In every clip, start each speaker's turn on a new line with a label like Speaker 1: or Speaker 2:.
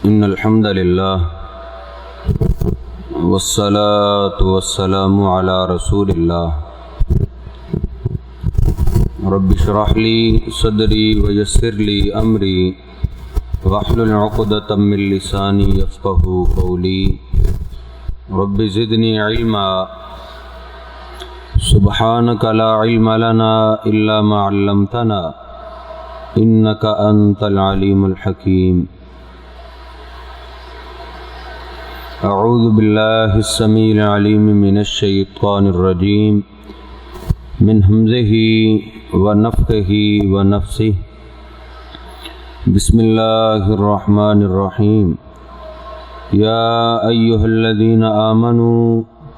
Speaker 1: إن الحمد لله والصلاة والسلام على رسول الله رب اشرح لي صدري ويسر لي أمري واحلل عقدة من لساني يفقهوا قولي رب زدني علما سبحانك لا علم لنا إلا ما علمتنا إنك أنت العليم الحكيم أعوذ بالله السميع العليم من الشيطان الرجيم من همزه ونفخه ونفثه بسم الله الرحمن الرحيم يا أيها الذين آمنوا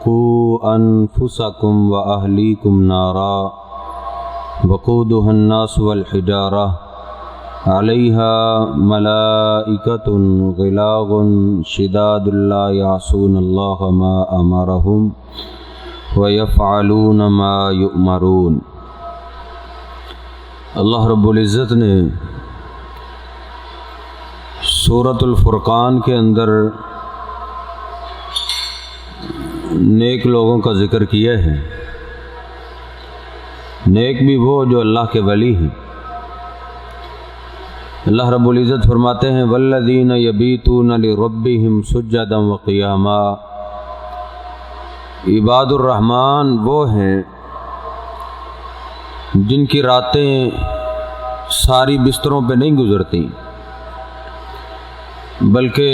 Speaker 1: قوا أنفسكم وأهليكم نارا وقودها الناس والحجارة عليها ملائكة غلاظ شداد لا يعصون الله ما أمرهم ويفعلون ما يؤمرون۔ اللہ رب العزت نے سورۃ الفرقان کے اندر نیک لوگوں کا ذکر کیا ہے۔ نیک بھی وہ جو اللہ کے ولی ہیں۔ اللہ رب العزت فرماتے ہیں والذین یبیتون لربہم سجدا وقیاما۔ عباد الرحمن وہ ہیں جن کی راتیں ساری بستروں پہ نہیں گزرتی بلکہ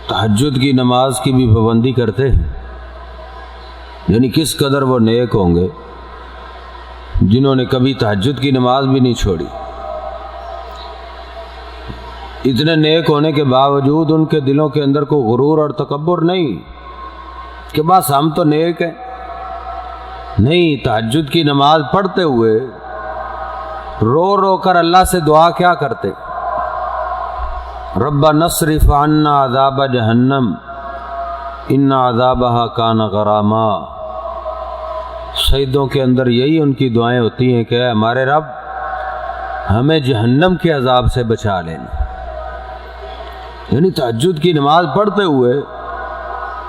Speaker 1: تہجد کی نماز کی بھی پابندی کرتے ہیں۔ یعنی کس قدر وہ نیک ہوں گے جنہوں نے کبھی تہجد کی نماز بھی نہیں چھوڑی۔ اتنے نیک ہونے کے باوجود ان کے دلوں کے اندر کوئی غرور اور تکبر نہیں کہ بس ہم تو نیک ہیں۔ نہیں، تہجد کی نماز پڑھتے ہوئے رو رو کر اللہ سے دعا کیا کرتے؟ ربنا اصرف عنا عذاب جہنم ان عذابها کان غراما۔ شہیدوں کے اندر یہی ان کی دعائیں ہوتی ہیں کہ ہمارے رب ہمیں جہنم کے عذاب سے بچا لینا۔ یعنی تہجد کی نماز پڑھتے ہوئے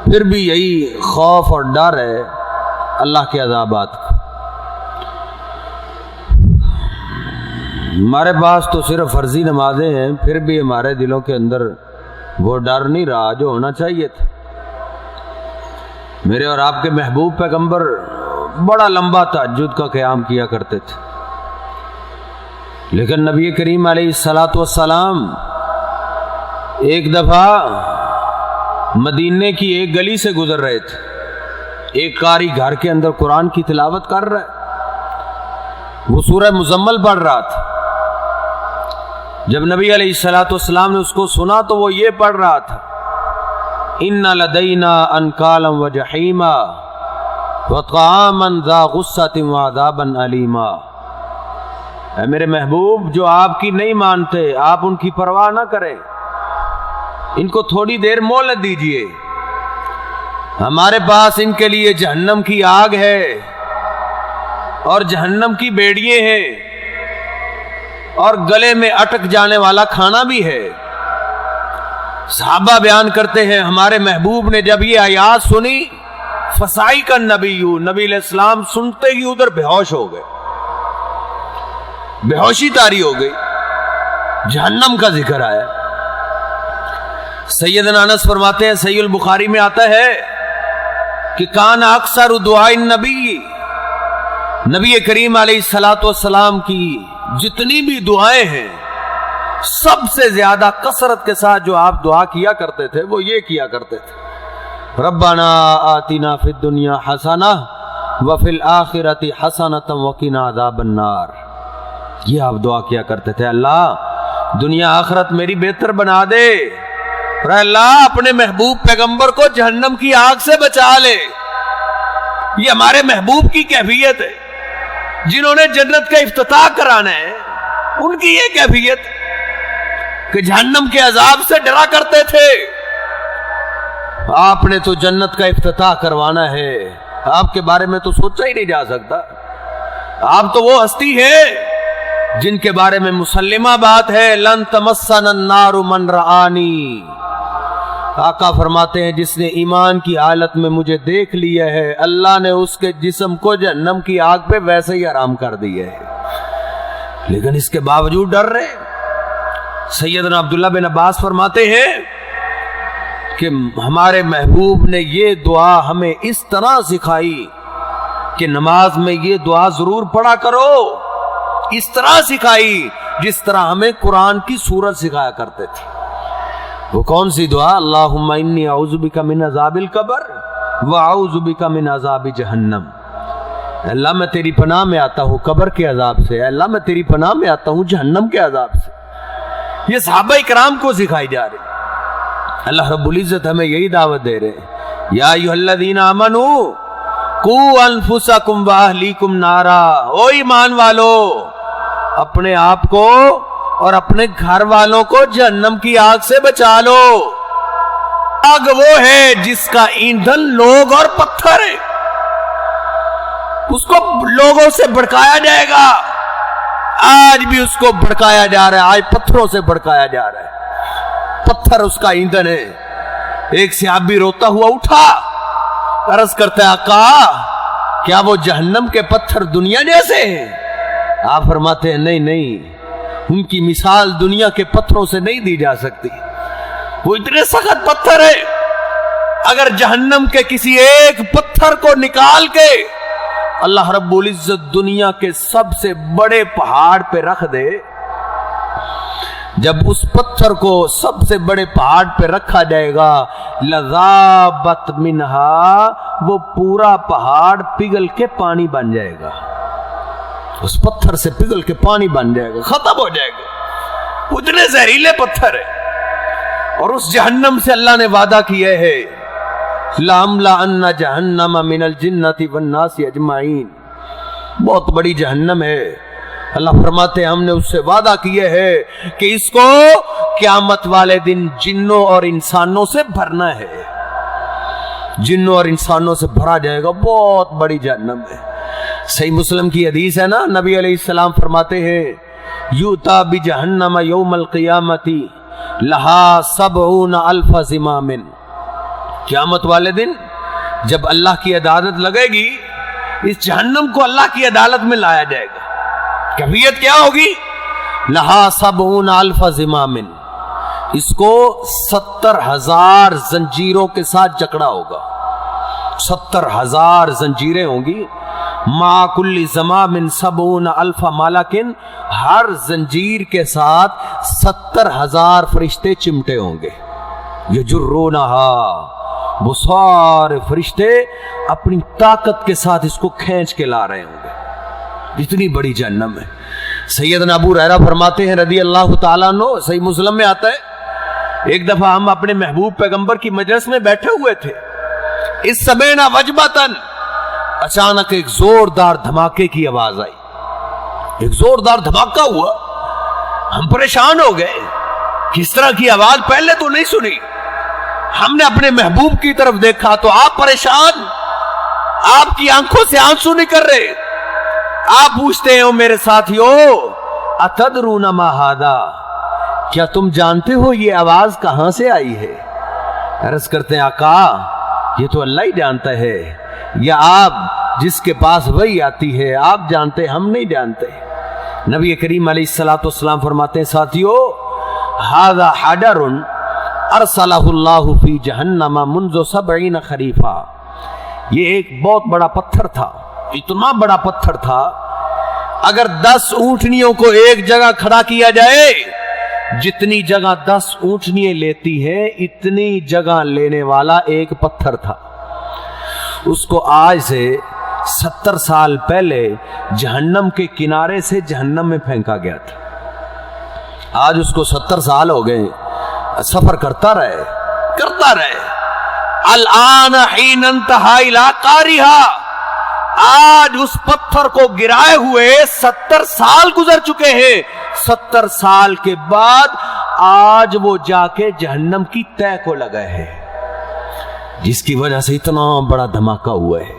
Speaker 1: پھر بھی یہی خوف اور ڈر ہے اللہ کے عذابات کا۔ ہمارے پاس تو صرف فرضی نمازیں ہیں، پھر بھی ہمارے دلوں کے اندر وہ ڈر نہیں رہا جو ہونا چاہیے تھا۔ میرے اور آپ کے محبوب پیغمبر بڑا لمبا تہجد کا قیام کیا کرتے تھے، لیکن نبی کریم علیہ السلام ایک دفعہ مدینے کی ایک گلی سے گزر رہے تھے۔ ایک قاری گھر کے اندر قرآن کی تلاوت کر رہا ہے، وہ سورہ مزمل پڑھ رہا تھا۔ جب نبی علیہ السلام نے اس کو سنا تو وہ یہ پڑھ رہا تھا ان لدینا انکالا وجحیما وطعاما ذا غصۃ وعذابا علیما۔ اے میرے محبوب، جو آپ کی نہیں مانتے آپ ان کی پرواہ نہ کریں، ان کو تھوڑی دیر مہلت دیجئے، ہمارے پاس ان کے لیے جہنم کی آگ ہے اور جہنم کی بیڑیے ہیں اور گلے میں اٹک جانے والا کھانا بھی ہے۔ صحابہ بیان کرتے ہیں ہمارے محبوب نے جب یہ آیات سنی فصائق النبی، نبی علیہ السلام سنتے ہی ادھر بے ہوش ہو گئے، بے ہوشی طاری ہو گئی، جہنم کا ذکر آیا۔ سیدنا انس فرماتے ہیں صحیح البخاری میں آتا ہے کہ کان اکثر دعاء النبی، نبی کریم علیہ السلام کی جتنی بھی دعائیں ہیں سب سے زیادہ کثرت کے ساتھ جو آپ دعا کیا کرتے تھے وہ یہ کیا کرتے تھے ربنا آتنا فی الدنیا حسنہ وفی الآخرۃ حسنۃ وقنا عذاب النار۔ یہ آپ دعا کیا کرتے تھے، اللہ دنیا آخرت میری بہتر بنا دے، اور اللہ اپنے محبوب پیغمبر کو جہنم کی آگ سے بچا لے۔ یہ ہمارے محبوب کی کیفیت ہے، جنہوں نے جنت کا افتتاح کرانا ہے ان کی یہ کیفیت کہ جہنم کے عذاب سے ڈرا کرتے تھے۔ آپ نے تو جنت کا افتتاح کروانا ہے، آپ کے بارے میں تو سوچا ہی نہیں جا سکتا۔ آپ تو وہ ہستی ہے جن کے بارے میں مسلمہ بات ہے لن تمسنا النار من رآنی. آقا فرماتے ہیں جس نے ایمان کی حالت میں مجھے دیکھ لیا ہے اللہ نے اس کے جسم کو جہنم کی آگ پہ ویسے ہی حرام کر دیا ہے، لیکن اس کے باوجود ڈر رہے. سیدنا عبداللہ بن عباس فرماتے ہیں کہ ہمارے محبوب نے یہ دعا ہمیں اس طرح سکھائی کہ نماز میں یہ دعا ضرور پڑھا کرو، اس طرح سکھائی جس طرح ہمیں قرآن کی سورت سکھایا کرتے تھے. وہ کون سی دعا؟ اللہم انی اعوذ بک من عذاب القبر واعوذ بک من عذاب جہنم. اللہ میں تیری پناہ میں آتا ہوں قبر کے عذاب سے، اللہ میں تیری پناہ میں آتا ہوں جہنم کے عذاب سے. یہ صحابہ کرام کو سکھائی جا رہی. اللہ رب العزت ہمیں یہی دعوت دے رہے ہیں، یا ایھا الذین آمنوا قوا انفسکم واہلیکم نارا. او ایمان والو، اپنے آپ کو اور اپنے گھر والوں کو جہنم کی آگ سے بچا لو. آگ وہ ہے جس کا ایندھن لوگ اور پتھر ہے، اس کو لوگوں سے بھڑکایا جائے گا. آج بھی اس کو بھڑکایا جا رہا ہے، آج پتھروں سے بھڑکایا جا رہا ہے، پتھر اس کا ایندھن ہے. ایک صحابی روتا ہوا اٹھا، عرض کرتا ہے آقا کیا وہ جہنم کے پتھر دنیا جیسے ہیں؟ آپ فرماتے ہیں نہیں نہیں، ان کی مثال دنیا کے پتھروں سے نہیں دی جا سکتی. وہ اتنے سخت پتھر ہے، اگر جہنم کے کسی ایک پتھر کو نکال کے اللہ رب العزت دنیا کے سب سے بڑے پہاڑ پہ رکھ دے، جب اس پتھر کو سب سے بڑے پہاڑ پہ رکھا جائے گا لذابت منہا، وہ پورا پہاڑ پگھل کے پانی بن جائے گا. اس پتھر سے پگھل کے پانی بن جائے گا، ختم ہو جائے گا. اتنے زہریلے پتھر ہے. اور اس جہنم سے اللہ نے وعدہ کیا ہے لَأَمْلَأَنَّ جَهَنَّمَ مِنَ الْجِنَّةِ وَالنَّاسِ اجمعین. بہت بڑی جہنم ہے. اللہ فرماتے ہیں ہم نے اس سے وعدہ کیا ہے کہ اس کو قیامت والے دن جنوں اور انسانوں سے بھرنا ہے. جنوں اور انسانوں سے بھرا جائے گا، بہت بڑی جہنم ہے. صحیح مسلم کی حدیث ہے نا، نبی علیہ السلام فرماتے ہیں یؤتی بجہنم یوم القیامت لہا 70,000 زمام. قیامت والے دن جب اللہ کی عدالت لگے گی، اس جہنم کو اللہ کی عدالت میں لایا جائے گا. کیفیت کیا ہوگی؟ لہا 70,000 زمام. اس کو 70,000 زنجیروں کے ساتھ جکڑا ہوگا. 70,000 زنجیریں ہوں گی. ما کل زمام 70,000 مالکن، ہر زنجیر کے ساتھ 70,000 فرشتے چمٹے ہوں گے. یجرونہا، وہ سارے فرشتے اپنی طاقت کے ساتھ اس کو کھینچ کے لا رہے ہوں گے. اتنی بڑی جہنم ہے. سیدنا ابو ہریرہ فرماتے ہیں رضی اللہ تعالیٰ عنہ، صحیح مسلم میں آتا ہے ایک دفعہ ہم اپنے محبوب پیغمبر کی مجلس میں بیٹھے ہوئے تھے. اس سمعنا وجبتن، اچانک ایک زوردار دھماکے کی آواز آئی. ایک زوردار دھماکہ ہوا. ہم پریشان ہو گئے، کس طرح کی آواز، پہلے تو نہیں سنی. ہم نے اپنے محبوب کی طرف دیکھا تو آپ پریشان، آپ کی آنکھوں سے آنسو نکل رہے. آپ پوچھتے ہیں میرے ساتھیو اتدرون ما ھذا، کیا تم جانتے ہو یہ آواز کہاں سے آئی ہے؟ عرض کرتے ہیں آقا یہ تو اللہ ہی جانتا ہے، یا آپ جس کے پاس وحی آتی ہے آپ جانتے، ہم نہیں جانتے. نبی کریم علیہ الصلوۃ والسلام فرماتے ہیں ساتھیو ھذا حجر ارسلہ اللہ فی جہنم منذ 70 خریفا. یہ ایک بہت بڑا پتھر تھا، اتنا بڑا پتھر تھا، اگر 10 اونٹنیوں کو ایک جگہ کھڑا کیا جائے، جتنی جگہ 10 اونٹنیاں لیتی ہیں اتنی جگہ لینے والا ایک پتھر تھا. اس کو آج سے 70 سال پہلے جہنم کے کنارے سے جہنم میں پھینکا گیا تھا. آج اس کو 70 سال ہو گئے، سفر کرتا رہے. الآن حین انتہا الی قاریہا، آج اس پتھر کو گرائے ہوئے 70 سال گزر چکے ہیں. 70 سال کے بعد آج وہ جا کے جہنم کی تہ کو لگا ہے، جس کی وجہ سے اتنا بڑا دھماکہ ہوا ہے.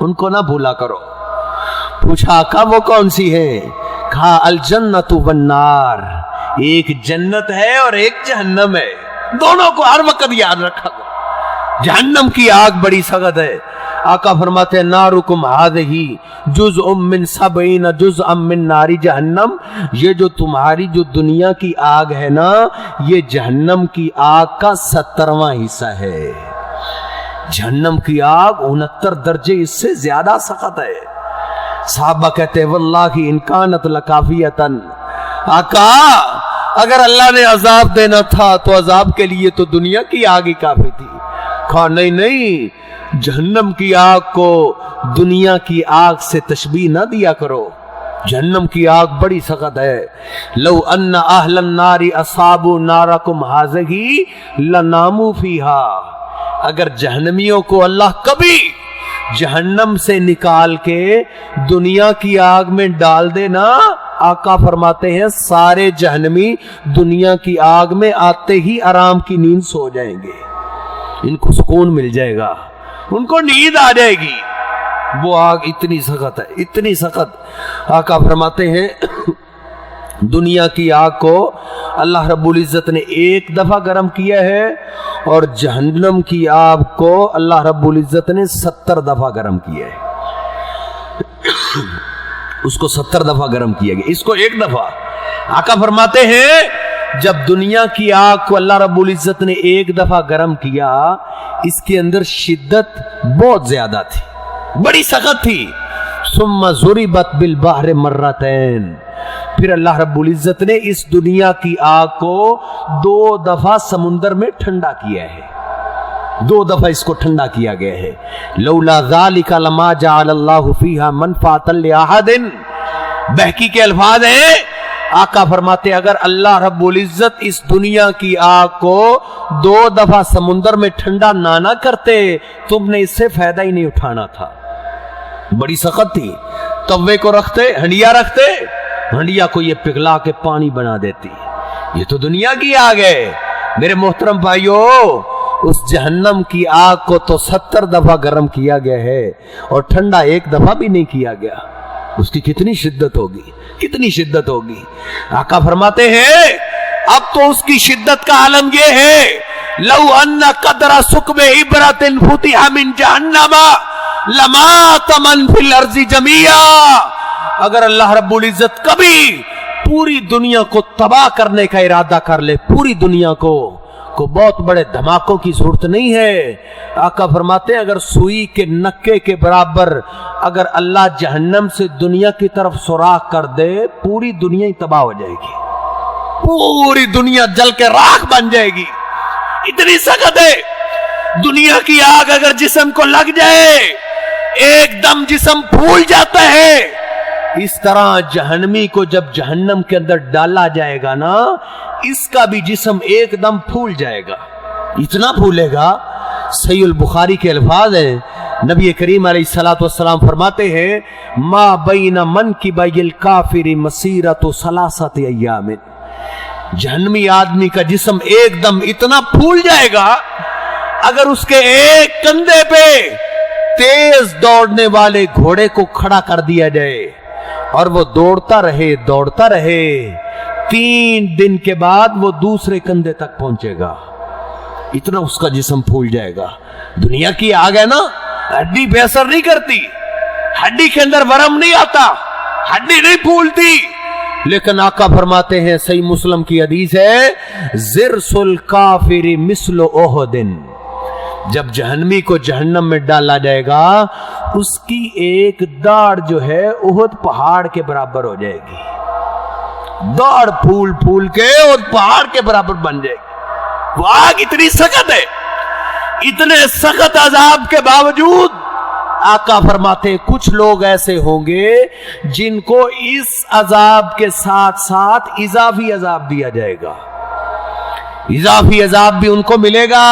Speaker 1: ان کو نہ بھولا کرو۔ پوچھا آقا وہ کون سی ہے؟ کہا الجنت والنار، ایک جنت ہے اور ایک جہنم ہے، دونوں کو ہر وقت یاد رکھا کرو۔ جہنم کی آگ بڑی سخت ہے، آقا فرماتے ہیں نارکم ہذہ جزء من 70 جزءا من نار جہنم، یہ جو تمہاری جو دنیا کی آگ ہے نا، یہ جہنم کی آگ کا 70واں حصہ ہے۔ جہنم کی آگ 69 درجے اس سے زیادہ سخت ہے۔ صحابہ کہتے ہیں واللہ ان کانت لکافیتن، آقا اگر اللہ نے عذاب دینا تھا تو عذاب کے لیے تو دنیا کی آگ ہی کافی تھی۔ کہا نہیں نہیں، جہنم کی آگ کو دنیا کی آگ سے تشبیہ نہ دیا کرو، جہنم کی آگ بڑی سخت ہے۔ لو ان اہل النار اصابوا نارکم ہذہ لناموا فیہا، اگر جہنمیوں کو اللہ کبھی جہنم سے نکال کے دنیا کی آگ میں ڈال دے نا، آقا فرماتے ہیں سارے جہنمی دنیا کی آگ میں آتے ہی آرام کی نیند سو جائیں گے، ان کو سکون مل جائے گا، ان کو نیند آ جائے گی۔ وہ آگ اتنی سخت ہے، اتنی سخت۔ آقا فرماتے ہیں دنیا کی آگ کو اللہ رب العزت نے ایک دفعہ گرم کیا ہے اور جہنم کی آگ کو اللہ رب العزت نے 70 دفعہ گرم کیا ہے۔ اس کو 70 دفعہ گرم کیا گیا، اس کو ایک دفعہ۔ آقا فرماتے ہیں جب دنیا کی آگ کو اللہ رب العزت نے ایک دفعہ گرم کیا، اس کے اندر شدت بہت زیادہ تھی، بڑی سخت تھی۔ ثم ضربت بالبحر مرتين، پھر اللہ رب العزت نے اس دنیا کی آگ کو 2 دفعہ سمندر میں ٹھنڈا کیا ہے، 2 دفعہ اس کو ٹھنڈا کیا گیا ہے۔ لولا ذالک لما جعل اللہ فیہا منفعۃ لأحد، بہکی کے الفاظ ہیں، آقا فرماتے اگر اللہ رب العزت اس دنیا کی آگ کو 2 دفعہ سمندر میں ٹھنڈا نہ کرتے، تم نے اس سے فائدہ ہی نہیں اٹھانا تھا، بڑی سخت تھی۔ توے کو رکھتے، ہنڈیا رکھتے، ہنڈیا کو یہ پگھلا کے پانی بنا دیتی۔ یہ تو دنیا کی آگ ہے میرے محترم بھائیو، اس جہنم کی آگ کو تو 70 دفعہ گرم کیا گیا ہے اور ٹھنڈا ایک دفعہ بھی نہیں کیا گیا، اس کی کتنی شدت ہوگی، کتنی شدت ہوگی۔ آقا فرماتے ہیں اب تو اس کی شدت کا عالم یہ ہے، لو ان قدر سکم عبرت فتح من جہنم لمات من فی الارض جميعا، اگر اللہ رب العزت کبھی پوری دنیا کو تباہ کرنے کا ارادہ کر لے، پوری دنیا کو بہت بڑے دھماکوں کی ضرورت نہیں ہے۔ آقا فرماتے ہیں اگر سوئی کے نکے کے برابر اگر اللہ جہنم سے دنیا کی طرف سوراخ کر دے، پوری دنیا ہی تباہ ہو جائے گی، پوری دنیا جل کے راکھ بن جائے گی، اتنی سخت ہے۔ دنیا کی آگ اگر جسم کو لگ جائے ایک دم جسم پھول جاتا ہے، اس طرح جہنمی کو جب جہنم کے اندر ڈالا جائے گا نا، اس کا بھی جسم ایک دم پھول جائے گا، اتنا پھولے گا۔ صحیح البخاری کے الفاظ ہیں، نبی کریم علیہ الصلوۃ والسلام فرماتے ہیں ما بین منکبی الکافر مسیرۃ 3 ایام، جہنمی آدمی کا جسم ایک دم اتنا پھول جائے گا، اگر اس کے ایک کندھے پہ تیز دوڑنے والے گھوڑے کو کھڑا کر دیا جائے اور وہ دوڑتا رہے 3 دن کے بعد وہ دوسرے کندھے تک پہنچے گا، اتنا اس کا جسم پھول جائے گا۔ دنیا کی آگ ہے نا، ہڈی پہ اثر نہیں کرتی، ہڈی کے اندر ورم نہیں آتا، ہڈی نہیں پھولتی، لیکن آقا فرماتے ہیں صحیح مسلم کی حدیث ہے ضرس الکافر مثل احد، جب جہنمی کو جہنم میں ڈالا جائے گا اس کی ایک داڑھ جو ہے احد پہاڑ کے برابر ہو جائے گی، داڑھ پھول پھول کے اور پہاڑ کے برابر بن جائے گی۔ وہ آگ اتنی سخت ہے، اتنے سخت عذاب کے باوجود آقا فرماتے ہیں کچھ لوگ ایسے ہوں گے جن کو اس عذاب کے ساتھ ساتھ اضافی عذاب دیا جائے گا، اضافی عذاب بھی ان کو ملے گا۔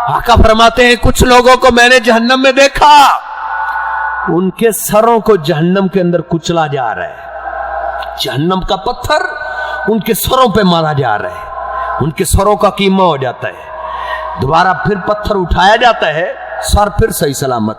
Speaker 1: آقا فرماتے ہیں کچھ لوگوں کو میں نے جہنم میں دیکھا، ان کے سروں کو جہنم کے اندر کچلا جا رہا ہے، جہنم کا پتھر ان کے سروں پہ مارا جا رہا ہے، ان کے سروں کا کیما ہو جاتا ہے، دوبارہ پھر پتھر اٹھایا جاتا ہے، سر پھر صحیح سلامت۔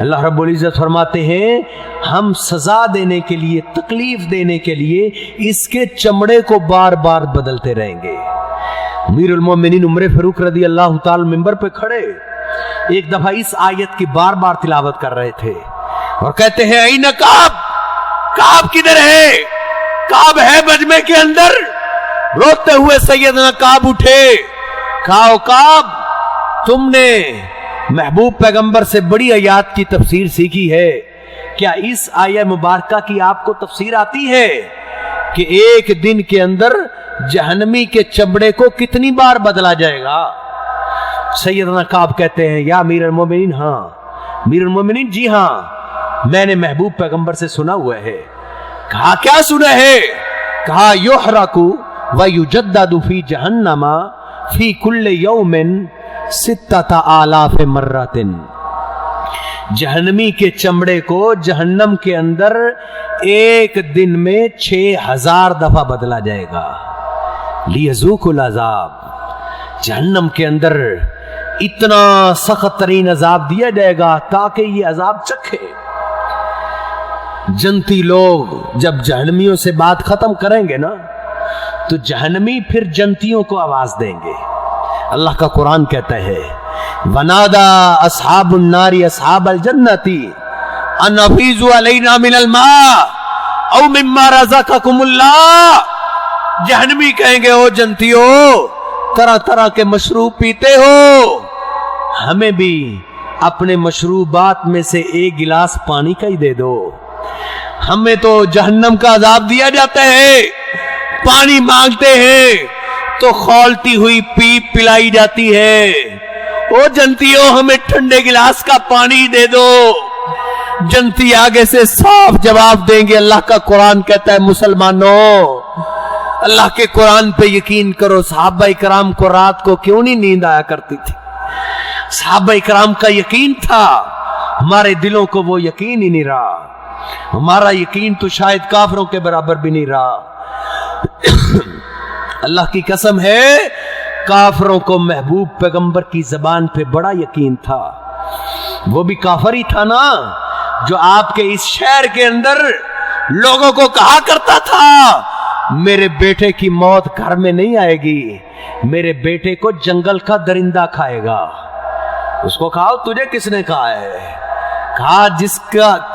Speaker 1: اللہ رب العزت فرماتے ہیں ہم سزا دینے کے لیے، تکلیف دینے کے لیے اس کے چمڑے کو بار بار بدلتے رہیں گے۔ امیر المومنین عمر فاروق رضی اللہ تعالی منبر پہ کھڑے ایک دفعہ اس آیت کی بار بار تلاوت کر رہے تھے اور کہتے ہیں این کعب، کعب کدھر ہے؟ کعب ہے مجمع کے اندر۔ روتے ہوئے سیدنا کعب اٹھے، کہا کعب تم نے محبوب پیغمبر سے بڑی آیات کی تفسیر سیکھی ہے، کیا اس آیہ مبارکہ کی آپ کو تفسیر آتی ہے کہ ایک دن کے اندر جہنمی کے چمڑے کو کتنی بار بدلا جائے گا؟ سیدنا کعب کہتے ہیں یا امیر المومنین، ہاں امیر المومنین جی ہاں میں نے محبوب پیغمبر سے سنا ہوا ہے۔ کہا کیا سنا ہے؟ کہا یحرق ویجدد فی جہنم فی کل یوم 6000 مرۃ، جہنمی کے چمڑے کو جہنم کے اندر ایک دن میں 6000 دفعہ بدلا جائے گا۔ لیذوقوا العذاب، جہنم کے اندر اتنا سخت ترین عذاب دیا جائے گا تاکہ یہ عذاب چکھے۔ جنتی لوگ جب جہنمیوں سے بات ختم کریں گے نا تو جہنمی پھر جنتیوں کو آواز دیں گے۔ اللہ کا قرآن کہتا ہے وَنَادَى أَصْحَابُ النَّارِ أَصْحَابَ الْجَنَّةِ أَنْ أَفِيضُوا عَلَيْنَا مِنَ الْمَاءِ أَوْ مِمَّا رَزَقَكُمُ اللَّهُ، جہنمی کہیں گے او جنتیو طرح طرح کے مشروب پیتے ہو، ہمیں بھی اپنے مشروبات میں سے ایک گلاس پانی کا ہی دے دو، ہمیں تو جہنم کا عذاب دیا جاتا ہے، پانی مانگتے ہیں تو کھولتی ہوئی پیپ پلائی جاتی ہے، او جنتیوں ہمیں ٹھنڈے گلاس کا پانی دے دو۔ جنتی آگے سے صاف جواب دیں گے، اللہ کا قرآن کہتا ہے مسلمانوں اللہ کے قرآن پہ یقین کرو۔ صحابہ کرام کو رات کو کیوں نہیں نیند آیا کرتی تھی؟ صحابہ کرام کا یقین تھا، ہمارے دلوں کو وہ یقین ہی نہیں رہا، ہمارا یقین تو شاید کافروں کے برابر بھی نہیں رہا۔ اللہ کی قسم ہے کافروں کو محبوب پیغمبر کی زبان پہ بڑا یقین تھا۔ وہ بھی کافر ہی تھا نا جو آپ کے اس شہر کے اندر لوگوں کو کہا کرتا تھا میرے بیٹے کی موت گھر میں نہیں آئے گی، میرے بیٹے کو جنگل کا درندہ کھائے گا۔ اس کو کہا تجھے کس نے کہا ہے؟ کہا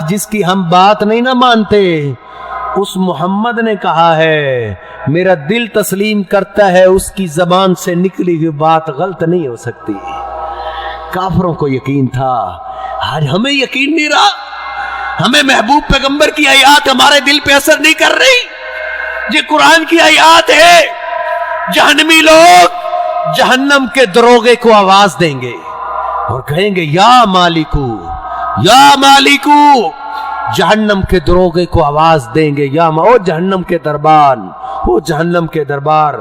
Speaker 1: جس کی ہم بات نہیں نہ مانتے اس محمد نے کہا ہے، میرا دل تسلیم کرتا ہے اس کی زبان سے نکلی ہوئی بات غلط نہیں ہو سکتی۔ کافروں کو یقین تھا، آج ہمیں یقین نہیں رہا، ہمیں محبوب پیغمبر کی آیات ہمارے دل پہ اثر نہیں کر رہی۔ یہ قرآن کی آیات ہے، جہنمی لوگ جہنم کے دروغے کو آواز دیں گے اور کہیں گے یا مالکو یا مالکو، جہنم کے دروغے کو آواز دیں گے یا او جہنم کے دربان، او جہنم کے دربار۔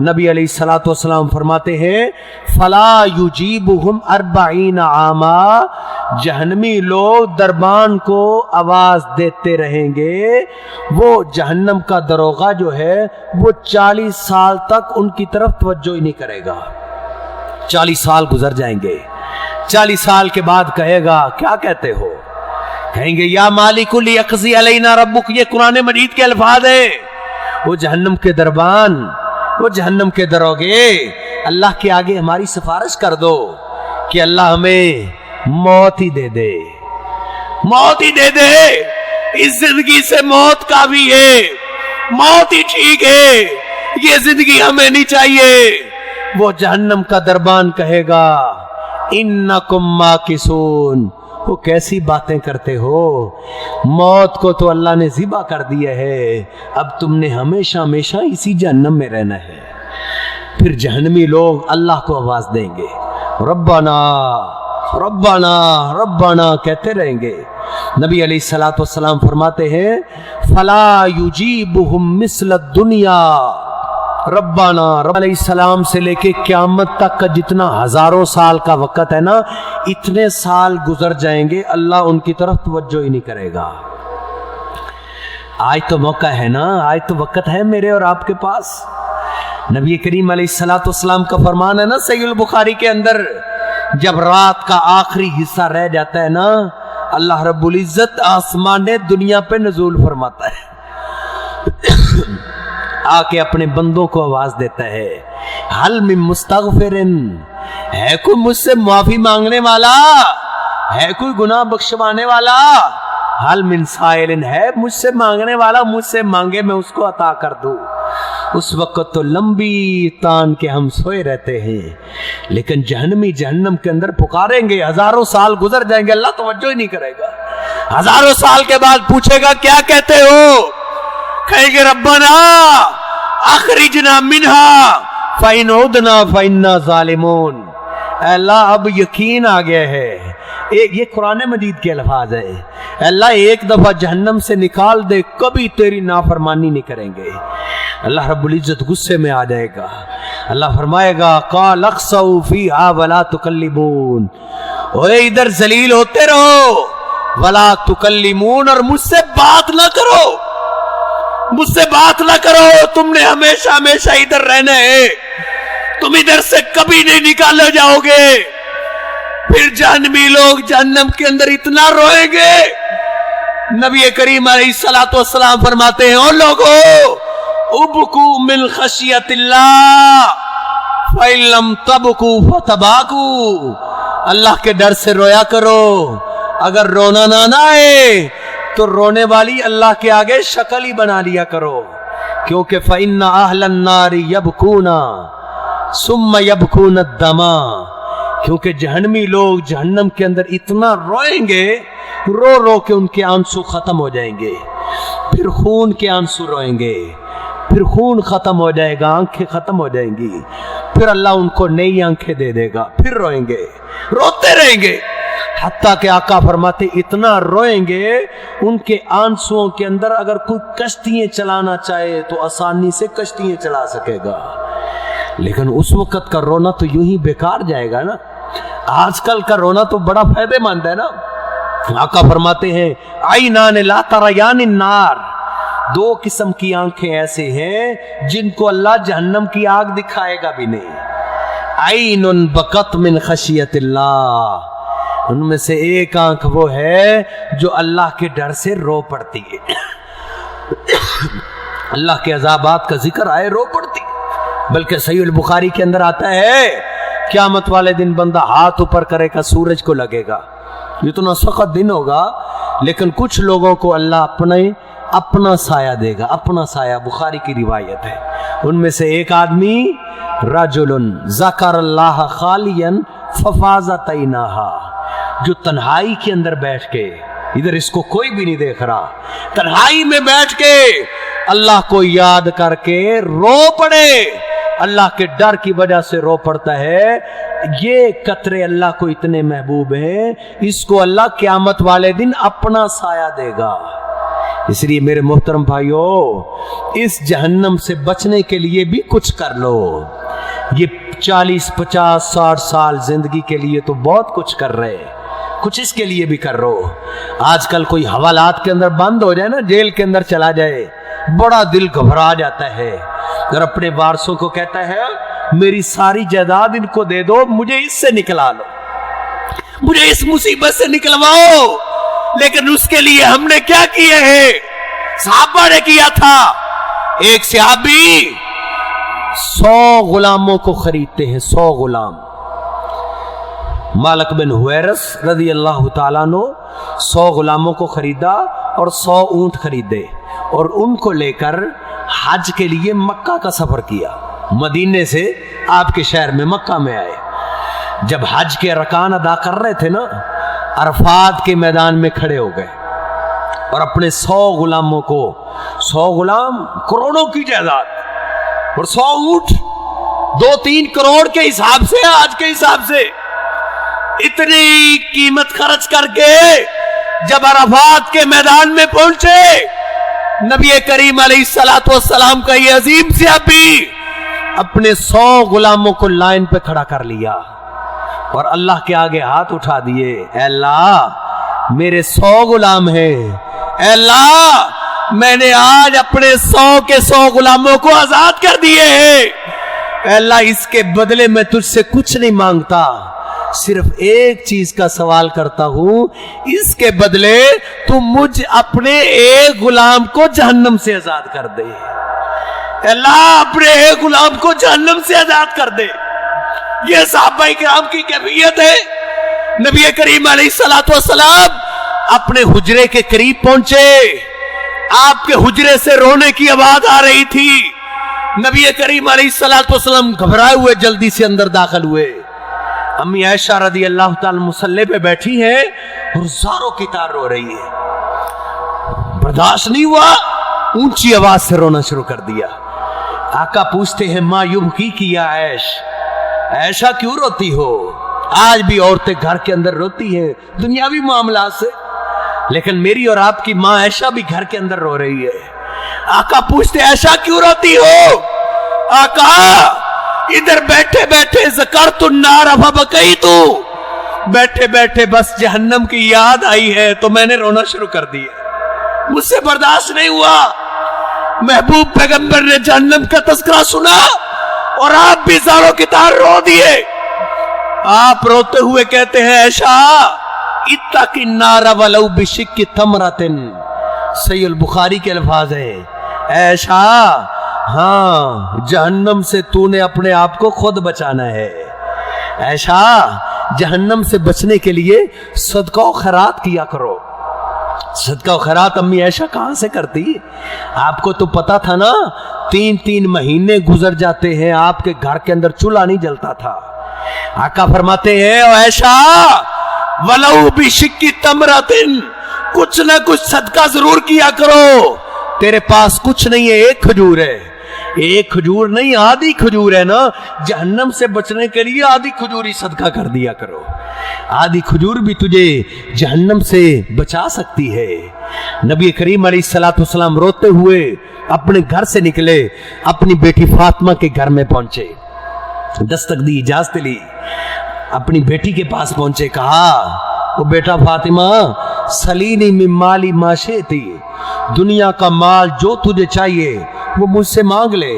Speaker 1: نبی علیہ الصلوۃ والسلام فرماتے ہیں فلا یجیبہم 40 عاما، جہنمی لوگ دربان کو آواز دیتے رہیں گے، وہ جہنم کا دروغہ جو ہے وہ 40 سال تک ان کی طرف توجہ ہی نہیں کرے گا۔ 40 سال گزر جائیں گے، 40 سال کے بعد کہے گا کیا کہتے ہو؟ کہیں گے یا مالک لیقضی علینا ربک، یہ قرآن مجید کے الفاظ ہیں۔ وہ جہنم کے دربان، وہ جہنم کے دروغے اللہ کے آگے ہماری سفارش کر دو کہ اللہ ہمیں موت ہی دے دے، موت ہی دے دے، اس زندگی سے موت کافی ہے، موت ہی ٹھیک ہے، یہ زندگی ہمیں نہیں چاہیے۔ وہ جہنم کا دربان کہے گا انکم ماکثون، وہ کیسی باتیں کرتے ہو، موت کو تو اللہ نے ذبح کر دیا ہے، اب تم نے ہمیشہ ہمیشہ اسی جہنم میں رہنا ہے۔ پھر جہنمی لوگ اللہ کو آواز دیں گے ربنا ربنا ربنا کہتے رہیں گے۔ نبی علیہ الصلوۃ والسلام فرماتے ہیں فلا یجیبہم مثل الدنیا، ربنا رب علیہ السلام سے لے کے قیامت تک کا جتنا ہزاروں سال کا وقت ہے نا، اتنے سال گزر جائیں گے، اللہ ان کی طرف توجہ ہی نہیں کرے گا۔ آج تو موقع ہے نا، آج تو وقت ہے میرے اور آپ کے پاس۔ نبی کریم علیہ الصلوۃ والسلام کا فرمان ہے نا صحیح البخاری کے اندر، جب رات کا آخری حصہ رہ جاتا ہے نا، اللہ رب العزت آسمان دنیا پہ نزول فرماتا ہے، آ کے اپنے بندوں کو آواز دیتا ہے، حل من مستغفرن، ہے کوئی مجھ سے معافی مانگنے والا، ہے کوئی گناہ بخشوانے والا، حل من سائلن، ہے مجھ سے مانگنے والا، مجھ سے مانگے میں اس کو عطا کر دوں۔ اس وقت تو لمبی تان کے ہم سوئے رہتے ہیں، لیکن جہنمی جہنم کے اندر پکاریں گے، ہزاروں سال گزر جائیں گے، اللہ توجہ ہی نہیں کرے گا، ہزاروں سال کے بعد پوچھے گا کیا کہتے ہو، کہیں گے ربنا اخرجنا منہا فإن عدنا فإنا ظالمون، اے اللہ اب یقین آ گیا ہے، یہ قرآن مجید کے الفاظ ہے، اے اللہ ایک دفعہ جہنم سے نکال دے، کبھی تیری نافرمانی نہیں کریں گے۔ اللہ رب العزت غصے میں آ جائے گا، اللہ فرمائے گا قال اخسؤوا فیہا ولا تکلمون، اوے ادھر ذلیل ہوتے رہو، ولا تکلمون، اور مجھ سے بات نہ کرو، مجھ سے بات نہ کرو، تم نے ہمیشہ ہمیشہ ادھر رہنا ہے، تم ادھر سے کبھی نہیں نکالے جاؤ گے۔ پھر جہنمی لوگ جہنم کے اندر اتنا روئیں گے، نبی کریم علیہ الصلوۃ والسلام فرماتے ہیں، او لوگو ابکو من خشیت اللہ فإن لم تبکو فتباکو، اللہ کے ڈر سے رویا کرو، اگر رونا نہ آئے تو رونے والی اللہ کے آگے شکل ہی بنا لیا کرو، کیونکہ فإن أهل النار يبكون ثم يبكون الدم، کیونکہ جہنمی لوگ جہنم کے اندر اتنا روئیں گے، رو رو کے ان کے آنسو ختم ہو جائیں گے، پھر خون کے آنسو روئیں گے، پھر خون ختم ہو جائے گا، آنکھیں ختم ہو جائیں گی، پھر اللہ ان کو نئی آنکھیں دے دے گا، پھر روئیں گے، روتے رہیں گے، حتیٰ کہ آقا فرماتے اتنا روئیں گے ان کے آنسوؤں کے اندر اگر کوئی کشتیاں چلانا چاہے تو آسانی سے کشتیاں چلا سکے گا، لیکن اس وقت کا رونا تو یوں ہی بیکار جائے گا نا۔ آج کل کا رونا تو بڑا فائدے مند ہے نا۔ آقا فرماتے ہیں عینان لا تریان النار، دو قسم کی آنکھیں ایسے ہیں جن کو اللہ جہنم کی آگ دکھائے گا بھی نہیں، عین بکت من خشیت اللہ، ان میں سے ایک آنکھ وہ ہے جو اللہ کے ڈر سے رو پڑتی ہے، اللہ کے عذابات کا ذکر آئے رو پڑتی، بلکہ صحیح البخاری کے اندر آتا ہے قیامت والے دن بندہ ہاتھ اوپر کرے گا سورج کو لگے گا، اتنا سخت دن ہوگا، لیکن کچھ لوگوں کو اللہ اپنا سایہ دے گا، اپنا سایہ، بخاری کی روایت ہے، ان میں سے ایک آدمی رجل ذکر اللہ خالیا ففاضت عیناہا، جو تنہائی کے اندر بیٹھ کے، ادھر اس کو کوئی بھی نہیں دیکھ رہا، تنہائی میں بیٹھ کے اللہ کو یاد کر کے رو پڑے، اللہ کے ڈر کی وجہ سے رو پڑتا ہے، یہ قطرے اللہ کو اتنے محبوب ہیں، اس کو اللہ قیامت والے دن اپنا سایہ دے گا۔ اس لیے میرے محترم بھائیو، اس جہنم سے بچنے کے لیے بھی کچھ کر لو، یہ 40 50 60 سال زندگی کے لیے تو بہت کچھ کر رہے، کچھ اس کے لیے بھی کر رہو۔ آج کل کوئی حوالات کے اندر بند ہو جائے نا، جیل کے اندر چلا جائے، بڑا دل گھبرا جاتا ہے، اگر اپنے وارثوں کو کہتا ہے میری ساری جائیداد ان کو دے دو، مجھے اس سے نکلا لو، مجھے اس مصیبت سے نکلواؤ، لیکن اس کے لیے ہم نے کیا کیا ہے؟ صحابہ نے کیا تھا، ایک صحابی 100 غلاموں کو خریدتے ہیں، 100 غلام، مالک بن حویرث رضی اللہ تعالیٰ نے 100 غلاموں کو خریدا اور 100 اونٹ خریدے، اور ان کو لے کر حج کے لیے مکہ کا سفر کیا، مدینے سے آپ کے شہر میں مکہ میں آئے، جب حج کے ارکان ادا کر رہے تھے نا، عرفات کے میدان میں کھڑے ہو گئے اور اپنے 100 غلاموں کو، 100 غلام کروڑوں کی جائیداد اور 100 اونٹ 2-3 کروڑ کے حساب سے، آج کے حساب سے اتنی قیمت خرچ کر کے جب عرفات کے میدان میں پہنچے، نبی کریم علیہ الصلوۃ والسلام کا یہ عظیم صحابی اپنے 100 غلاموں کو لائن پہ کھڑا کر لیا اور اللہ کے آگے ہاتھ اٹھا دیے، اے اللہ میرے 100 غلام ہیں، اے اللہ میں نے آج اپنے 100 کے 100 غلاموں کو آزاد کر دیے ہیں، اے اللہ اس کے بدلے میں تجھ سے کچھ نہیں مانگتا، صرف ایک چیز کا سوال کرتا ہوں، اس کے بدلے تم مجھ اپنے ایک غلام کو جہنم سے آزاد کر دے۔ اللہ اپنے ایک غلام کو جہنم سے آزاد کر دے۔ یہ صحابہ کرام کی کیفیت ہے۔ نبی کریم علیہ الصلوۃ والسلام اپنے حجرے کے قریب پہنچے، آپ کے حجرے سے رونے کی آواز آ رہی تھی۔ نبی کریم علیہ الصلوۃ والسلام گھبرائے ہوئے جلدی سے اندر داخل ہوئے۔ امی عائشہ رضی اللہ تعالی مصلی پہ بیٹھی ہیں اور زاروں کی طرح رو رہی ہے۔ برداشت نہیں ہوا، اونچی آواز سے رونا شروع کر دیا۔ آقا پوچھتے ہیں ماں یبکی کی یا عائش، عائشہ کیوں روتی ہو؟ آج بھی عورتیں گھر کے اندر روتی ہیں دنیاوی معاملات سے، لیکن میری اور آپ کی ماں عائشہ بھی گھر کے اندر رو رہی ہے۔ آقا پوچھتے عائشہ کیوں روتی ہو؟ آقا ادھر بیٹھے بیٹھے ذکرت النار فبکیت، بیٹھے بیٹھے بس جہنم کی یاد آئی ہے تو میں نے رونا شروع کر دیا، مجھ سے برداشت نہیں ہوا۔ محبوب پیغمبر نے جہنم کا تذکرہ سنا اور آپ بھی زاروں کی طرح رو دیے۔ آپ روتے ہوئے کہتے ہیں عائشہ اتق النار ولو بشق تمرۃ، صحیح البخاری کے الفاظ ہیں، عائشہ ہاں جہنم سے تو نے اپنے آپ کو خود بچانا ہے۔ عائشہ جہنم سے بچنے کے لیے صدقہ و خیرات کیا کرو۔ صدقہ و خیرات امی عائشہ کہاں سے کرتی؟ آپ کو تو پتا تھا نا 3 مہینے گزر جاتے ہیں آپ کے گھر کے اندر چولہا نہیں جلتا تھا۔ آقا فرماتے ہیں عائشہ ولو بشق تمرۃ، کچھ نہ کچھ صدقہ ضرور کیا کرو۔ تیرے پاس کچھ نہیں ہے، ایک کھجور ہے، ایک کھجور نہیں آدھی کھجور ہے نا، جہنم سے بچنے کے لیے آدھی کھجور ہی صدقہ کر دیا کرو۔ آدھی کھجور بھی تجھے جہنم سے بچا سکتی ہے۔ نبی کریم علیہ الصلوۃ والسلام روتے ہوئے اپنے گھر سے نکلے، اپنی بیٹی فاطمہ کے گھر میں پہنچے، دستک دی، اجازت لی، اپنی بیٹی کے پاس پہنچے، کہا وہ بیٹا فاطمہ سلینی من مالی ما شئتی، دنیا کا مال جو تجھے چاہیے وہ مجھ سے مانگ لے،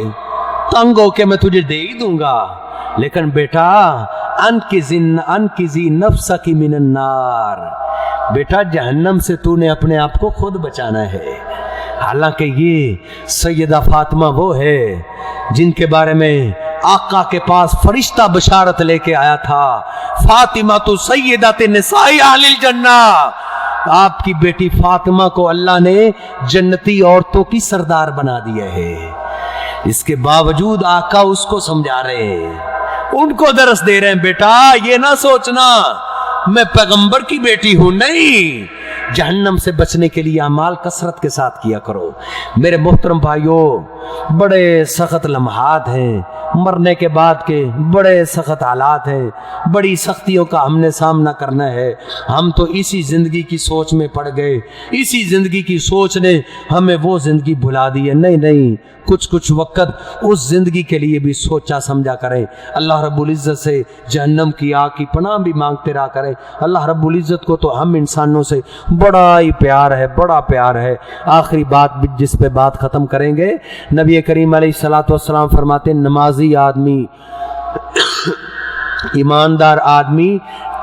Speaker 1: تنگ ہو کے میں تجھے دے ہی دوں گا، لیکن بیٹا انقذی نفسک من النار، بیٹا جہنم سے تو نے اپنے آپ کو خود بچانا ہے۔ حالانکہ یہ سیدہ فاطمہ وہ ہے جن کے بارے میں آقا کے پاس فرشتہ بشارت لے کے آیا تھا، فاطمہ تو سیدۃ نساء اہل الجنہ، آپ کی بیٹی فاطمہ کو اللہ نے جنتی عورتوں کی سردار بنا دیا ہے۔ اس کے باوجود آقا اس کو سمجھا رہے ہیں، ان کو درس دے رہے ہیں، بیٹا یہ نہ سوچنا میں پیغمبر کی بیٹی ہوں، نہیں، جہنم سے بچنے کے لیے اعمال کثرت کے ساتھ کیا کرو۔ میرے محترم بھائیوں، بڑے سخت لمحات ہیں، مرنے کے بعد کے بڑے سخت حالات ہیں، بڑی سختیوں کا ہم نے سامنا کرنا ہے۔ ہم تو اسی زندگی کی سوچ میں پڑ گئے، اسی زندگی کی سوچ نے ہمیں وہ زندگی بھلا دی ہے۔ نہیں، کچھ وقت اس زندگی کے لیے بھی سوچا سمجھا کریں۔ اللہ رب العزت سے جہنم کی آگ کی پناہ بھی مانگتے رہا کریں۔ اللہ رب العزت کو تو ہم انسانوں سے بڑا ہی پیار ہے، بڑا پیار ہے۔ آخری بات جس پہ بات ختم کریں گے، نبی کریم علیہ الصلوۃ والسلام فرماتے ہیں نمازی آدمی، ایماندار آدمی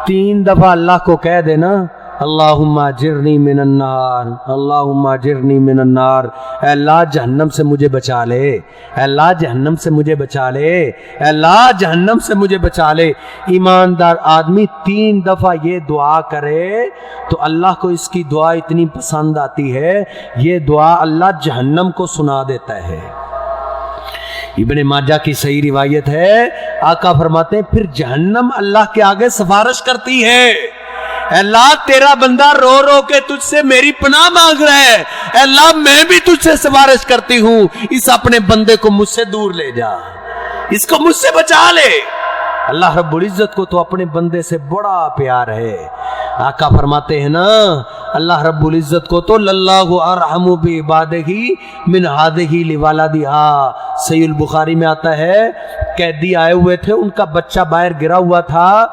Speaker 1: 3 دفعہ اللہ کو کہہ دینا اللہم اجرنی من النار، اللہم اجرنی من النار، اے اللہ جہنم سے مجھے بچا لے، اے اللہ جہنم سے مجھے بچا لے، اے اللہ جہنم سے مجھے بچا لے۔ ایماندار آدمی 3 دفعہ یہ دعا کرے تو اللہ کو اس کی دعا اتنی پسند آتی ہے، یہ دعا اللہ جہنم کو سنا دیتا ہے۔ ابن ماجہ کی صحیح روایت ہے، آقا فرماتے ہیں پھر جہنم اللہ کے آگے سفارش کرتی ہے، اے اللہ تیرا بندہ رو رو کے تجھ سے میری پناہ مانگ رہا ہے، اے اللہ میں بھی تجھ سے سفارش کرتی ہوں، اس اپنے بندے کو مجھ سے دور لے جا، اس کو مجھ سے بچا لے۔ اللہ رب العزت کو تو اپنے بندے سے بڑا پیار ہے۔ آقا فرماتے ہیں نا اللہ رب العزت کو تو للہ ارحم بعبادہ من ہذہ لولدہا، صحیح البخاری میں آتا ہے قیدی آئے ہوئے تھے، ان کا بچہ باہر گرا ہوا تھا،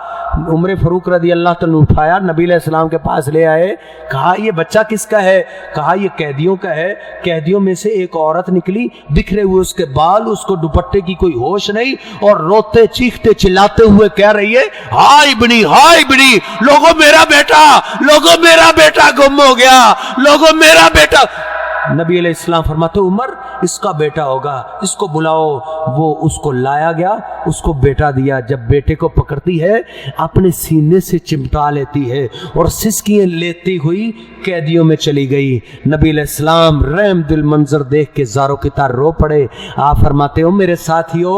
Speaker 1: عمر فاروق رضی اللہ تعالیٰ اٹھایا, نبی علیہ السلام کے پاس لے آئے, کہا یہ بچہ کس کا ہے؟ کہا یہ قیدیوں کا ہے. قیدیوں میں سے ایک عورت نکلی, بکھرے ہوئے اس کے بال, اس کو دوپٹے کی کوئی ہوش نہیں, اور روتے چیختے چلاتے ہوئے کہہ رہی ہے ہائے ابنی, ہائے ابنی, لوگوں میرا بیٹا, لوگوں میرا بیٹا گم ہو گیا, لوگوں میرا بیٹا. نبی علیہ السلام فرماتے عمر اس کا بیٹا ہوگا, اس کو بلاؤ. وہ اس کو لایا گیا, اس کو بیٹا دیا. جب بیٹے کو پکڑتی ہے اپنے سینے سے چمٹا لیتی ہے اور سسکیاں لیتی ہوئی قیدیوں میں چلی گئی. نبی علیہ السلام رحم دل منظر دیکھ کے زاروں کی طرح رو پڑے. آپ فرماتے ہو میرے ساتھیو,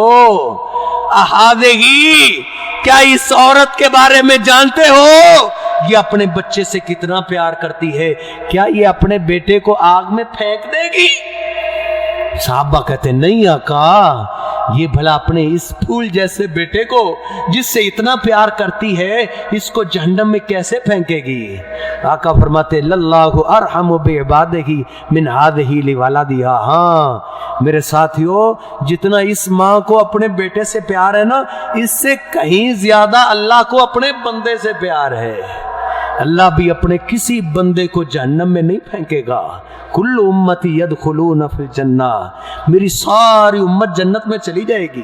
Speaker 1: احاذہی, کیا اس عورت کے بارے میں جانتے ہو یہ اپنے بچے سے کتنا پیار کرتی ہے؟ کیا یہ اپنے بیٹے کو آگ میں پھینک دے گی؟ صحابہ کہتے نہیں آقا, یہ بھلا اپنے اس پھول جیسے بیٹے کو جس سے اتنا پیار کرتی ہے اس کو جہنم میں کیسے پھینکے گی؟ آقا فرماتے للہ ارحم بعبادہ من ہذہ لولدہا. ہاں میرے ساتھیو, جتنا اس ماں کو اپنے بیٹے سے پیار ہے نا, اس سے کہیں زیادہ اللہ کو اپنے بندے سے پیار ہے. اللہ بھی اپنے کسی بندے کو جہنم میں نہیں پھینکے گا. کل امتی یدخلون فی الجنہ, میری ساری امت جنت میں چلی جائے گی,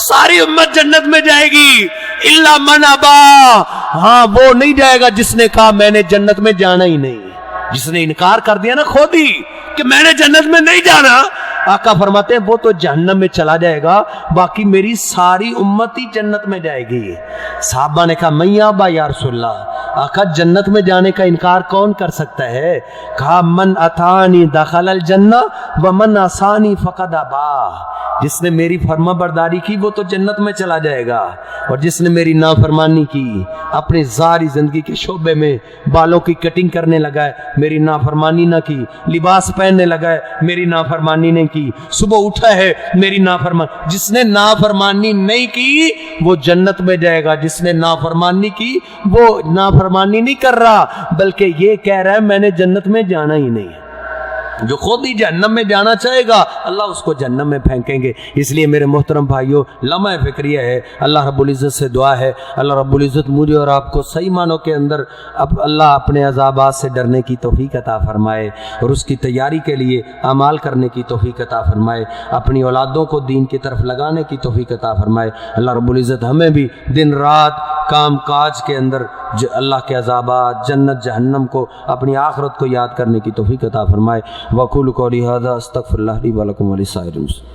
Speaker 1: ساری امت جنت میں جائے گی, الا من ابا, ہاں وہ نہیں جائے گا جس نے کہا میں نے جنت میں جانا ہی نہیں, جس نے انکار کر دیا نا خود ہی کہ میں نے جنت میں نہیں جانا. آقا فرماتے ہیں وہ تو جہنم میں چلا جائے گا, باقی میری ساری امت ہی جنت میں جائے گی. صحابہ نے کہا من ابا یا رسول اللہ, آقا جنت میں جانے کا انکار کون کر سکتا ہے؟ کہا من اطاعنی دخل الجنہ ومن عصانی فقد ابا, جس نے میری فرما برداری کی وہ تو جنت میں چلا جائے گا, اور جس نے میری نافرمانی کی, اپنی ساری زندگی کے شعبے میں بالوں کی کٹنگ کرنے لگا ہے, میری نافرمانی نہ کی, لباس پہننے لگا ہے, میری نافرمانی نہیں کی, صبح اٹھا ہے میری نافرمانی, جس نے نافرمانی نہیں کی وہ جنت میں جائے گا, جس نے نافرمانی کی وہ نافرمانی نہیں کر رہا بلکہ یہ کہہ رہا ہے میں نے جنت میں جانا ہی نہیں. جو خود ہی جہنم میں جانا چاہے گا اللہ اس کو جہنم میں پھینکیں گے. اس لیے میرے محترم بھائیوں, لمحہ فکریہ ہے, اللہ رب العزت سے دعا ہے اللہ رب العزت مجھے اور آپ کو صحیح معنوں کے اندر اب اللہ اپنے عذابات سے ڈرنے کی توفیق عطا فرمائے اور اس کی تیاری کے لیے اعمال کرنے کی توفیق عطا فرمائے, اپنی اولادوں کو دین کی طرف لگانے کی توفیق عطا فرمائے. اللہ رب العزت ہمیں بھی دن رات کام کاج کے اندر اللہ کے عذابات, جنت, جہنم کو, اپنی آخرت کو یاد کرنے کی توفیق عطا فرمائے. وَقُولُوا قَوْلِي هَٰذَا أَسْتَغْفِرُ اللَّهَ لِي وَلَكُمْ وَلِسَائِرِ الْمُسْلِمِينَ.